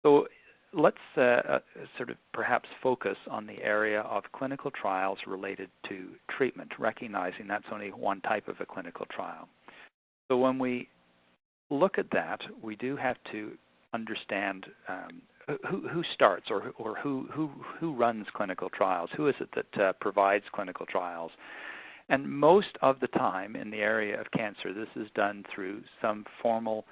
So let's sort of perhaps focus on the area of clinical trials related to treatment, recognizing that's only one type of a clinical trial. So when we look at that, we do have to understand who starts or who runs clinical trials. Who is it that provides clinical trials? And most of the time in the area of cancer, this is done through some formal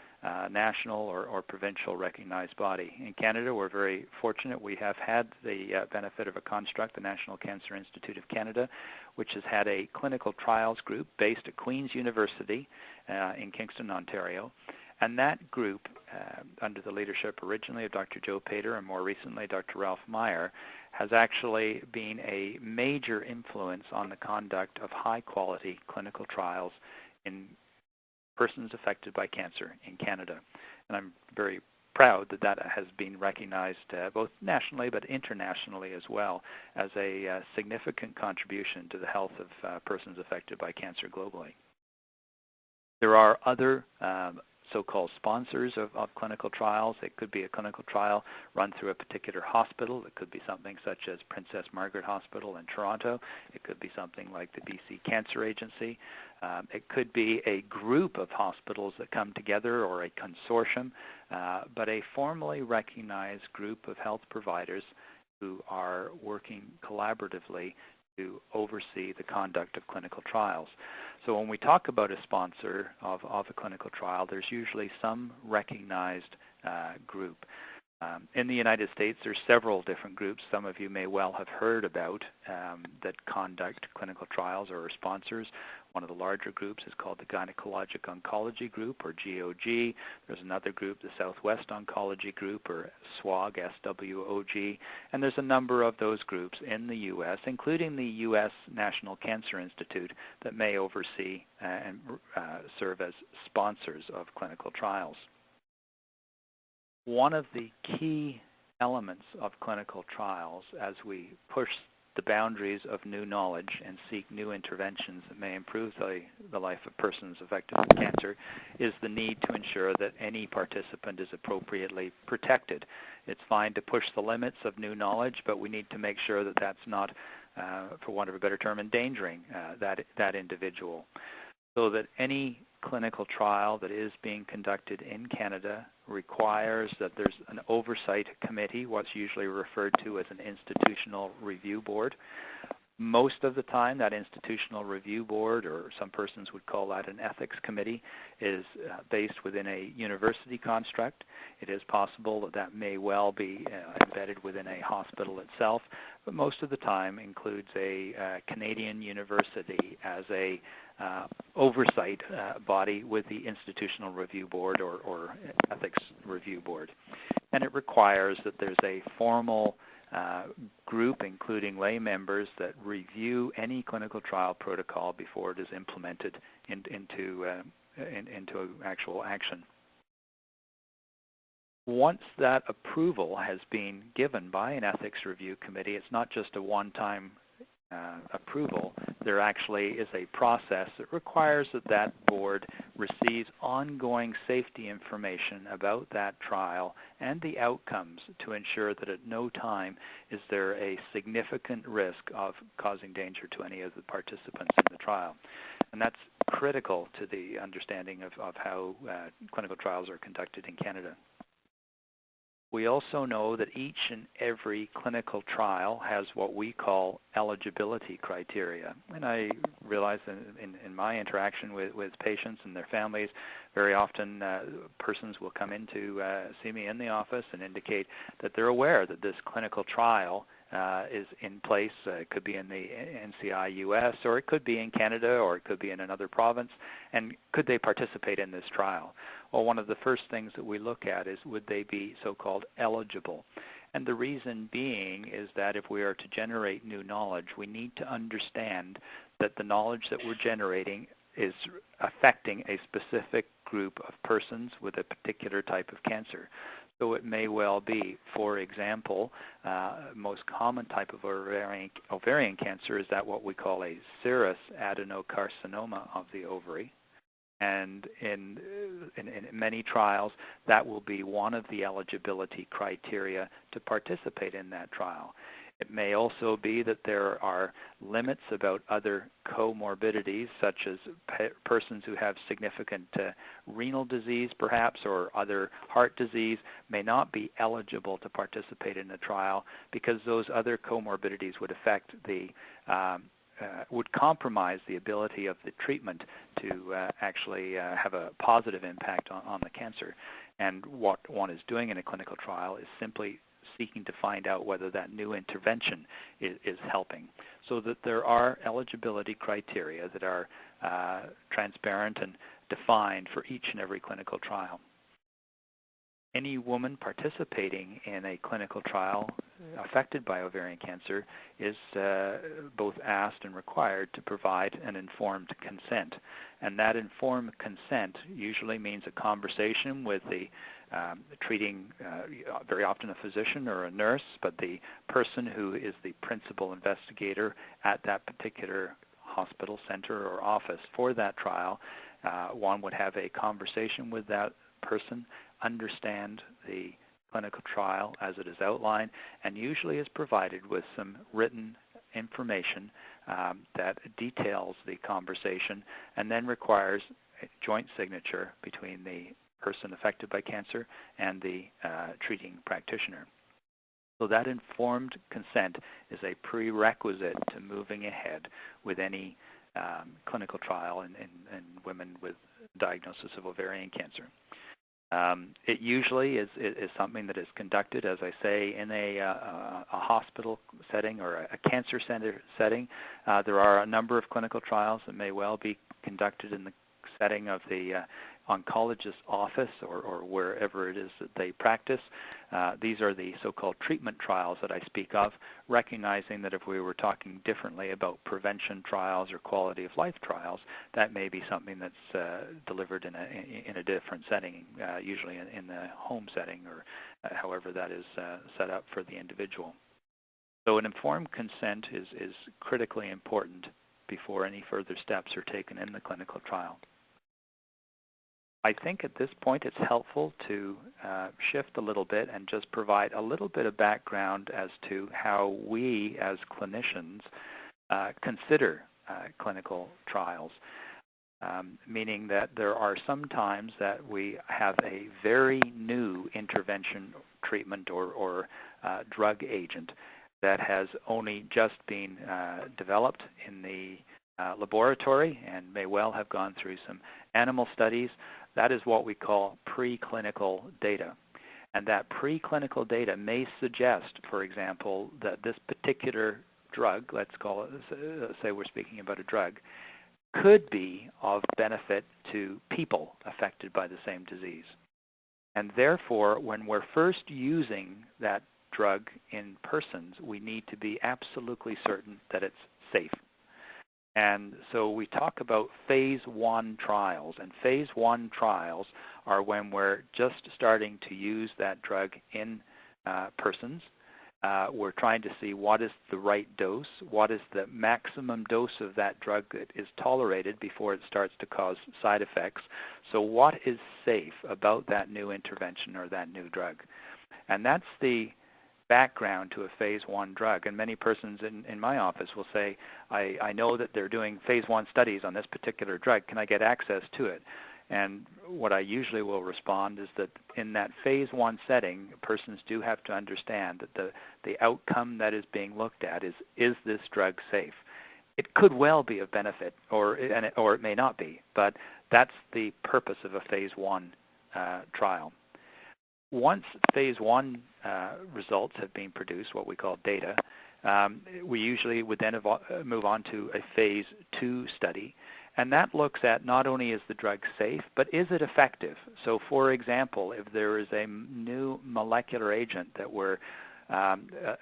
national or provincial recognized body. In Canada, we're very fortunate. We have had the benefit of a construct, the National Cancer Institute of Canada, which has had a clinical trials group based at Queen's University in Kingston, Ontario. And that group, under the leadership originally of Dr. Joe Pater and more recently Dr. Ralph Meyer, has actually been a major influence on the conduct of high-quality clinical trials in persons affected by cancer in Canada. And I'm very proud that that has been recognized both nationally but internationally as well as a significant contribution to the health of persons affected by cancer globally. There are other so-called sponsors of clinical trials. It could be a clinical trial run through a particular hospital. It could be something such as Princess Margaret Hospital in Toronto. It could be something like the BC Cancer Agency. It could be a group of hospitals that come together or a consortium, but a formally recognized group of health providers who are working collaboratively to oversee the conduct of clinical trials. So when we talk about a sponsor of a clinical trial, there's usually some recognized group. In the United States, there's several different groups some of you may well have heard about that conduct clinical trials or are sponsors. One of the larger groups is called the Gynecologic Oncology Group, or GOG. There's another group, the Southwest Oncology Group, or SWOG, SWOG. And there's a number of those groups in the U.S., including the U.S. National Cancer Institute, that may oversee and serve as sponsors of clinical trials. One of the key elements of clinical trials as we push the boundaries of new knowledge and seek new interventions that may improve the life of persons affected with cancer is the need to ensure that any participant is appropriately protected. It's fine to push the limits of new knowledge, but we need to make sure that that's not, for want of a better term, endangering that individual. So that any clinical trial that is being conducted in Canada requires that there's an oversight committee, what's usually referred to as an institutional review board. Most of the time, that institutional review board, or some persons would call that an ethics committee, is based within a university construct. It is possible that that may well be embedded within a hospital itself, but most of the time includes a Canadian university as a oversight body with the institutional review board or ethics review board. And it requires that there's a formal group, including lay members, that review any clinical trial protocol before it is implemented into actual action. Once that approval has been given by an ethics review committee, it's not just a one-time approval. There actually is a process that requires that that board receives ongoing safety information about that trial and the outcomes to ensure that at no time is there a significant risk of causing danger to any of the participants in the trial. And that's critical to the understanding of how clinical trials are conducted in Canada. We also know that each and every clinical trial has what we call eligibility criteria. And I realize in my interaction with patients and their families, very often persons will come in to see me in the office and indicate that they're aware that this clinical trial is in place. It could be in the NCI US, or it could be in Canada, or it could be in another province. And could they participate in this trial? Well, one of the first things that we look at is, would they be so-called eligible? And the reason being is that if we are to generate new knowledge, we need to understand that the knowledge that we're generating is affecting a specific group of persons with a particular type of cancer. So it may well be, for example, most common type of ovarian cancer is that what we call a serous adenocarcinoma of the ovary. And in many trials, that will be one of the eligibility criteria to participate in that trial. It may also be that there are limits about other comorbidities, such as persons who have significant renal disease, perhaps, or other heart disease may not be eligible to participate in the trial because those other comorbidities would affect the would compromise the ability of the treatment to actually have a positive impact on the cancer. And what one is doing in a clinical trial is simply seeking to find out whether that new intervention is helping. So that there are eligibility criteria that are transparent and defined for each and every clinical trial. Any woman participating in a clinical trial affected by ovarian cancer is both asked and required to provide an informed consent. And that informed consent usually means a conversation with the treating, very often a physician or a nurse, but the person who is the principal investigator at that particular hospital, center, or office for that trial. One would have a conversation with that person, understand the clinical trial as it is outlined, and usually is provided with some written information that details the conversation and then requires a joint signature between the person affected by cancer and the treating practitioner. So that informed consent is a prerequisite to moving ahead with any clinical trial in women with diagnosis of ovarian cancer. It usually is something that is conducted, as I say, in a hospital setting or a cancer center setting. There are a number of clinical trials that may well be conducted in the setting of the oncologist's office or wherever it is that they practice. These are the so-called treatment trials that I speak of, recognizing that if we were talking differently about prevention trials or quality of life trials, that may be something that's delivered in a different setting, usually in the home setting or however that is set up for the individual. So an informed consent is critically important before any further steps are taken in the clinical trial. I think at this point it's helpful to shift a little bit and just provide a little bit of background as to how we as clinicians consider clinical trials, meaning that there are some times that we have a very new intervention, treatment, or drug agent that has only just been developed in the laboratory and may well have gone through some animal studies. That is what we call preclinical data. And that preclinical data may suggest, for example, that this particular drug, let's call it, say we're speaking about a drug, could be of benefit to people affected by the same disease. And therefore, when we're first using that drug in persons, we need to be absolutely certain that it's safe. And so we talk about phase 1 trials, and phase 1 trials are when we're just starting to use that drug in persons. We're trying to see what is the right dose, what is the maximum dose of that drug that is tolerated before it starts to cause side effects. So what is safe about that new intervention or that new drug? And that's the background to a phase 1 drug. And many persons in my office will say, I know that they're doing phase 1 studies on this particular drug. Can I get access to it? And what I usually will respond is that in that phase 1 setting, persons do have to understand that the outcome that is being looked at is this drug safe? It could well be of benefit, or it may not be, but that's the purpose of a phase 1 trial. Once phase 1 results have been produced, what we call data, we usually would then move on to a phase 2 study. And that looks at not only is the drug safe, but is it effective? So for example, if there is a new molecular agent that we're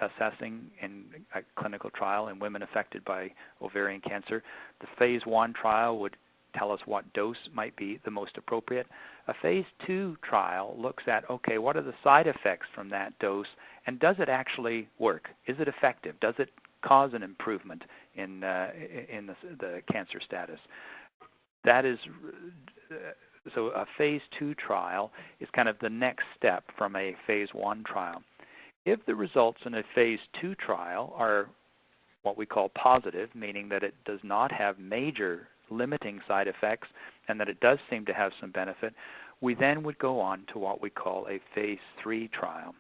assessing in a clinical trial in women affected by ovarian cancer, the phase 1 trial would tell us what dose might be the most appropriate. A phase 2 trial looks at, okay, what are the side effects from that dose, and does it actually work? Is it effective? Does it cause an improvement in the cancer status? That is so a phase 2 trial is kind of the next step from a phase 1 trial. If the results in a phase 2 trial are what we call positive, meaning that it does not have major limiting side effects and that it does seem to have some benefit, we then would go on to what we call a phase 3 trial.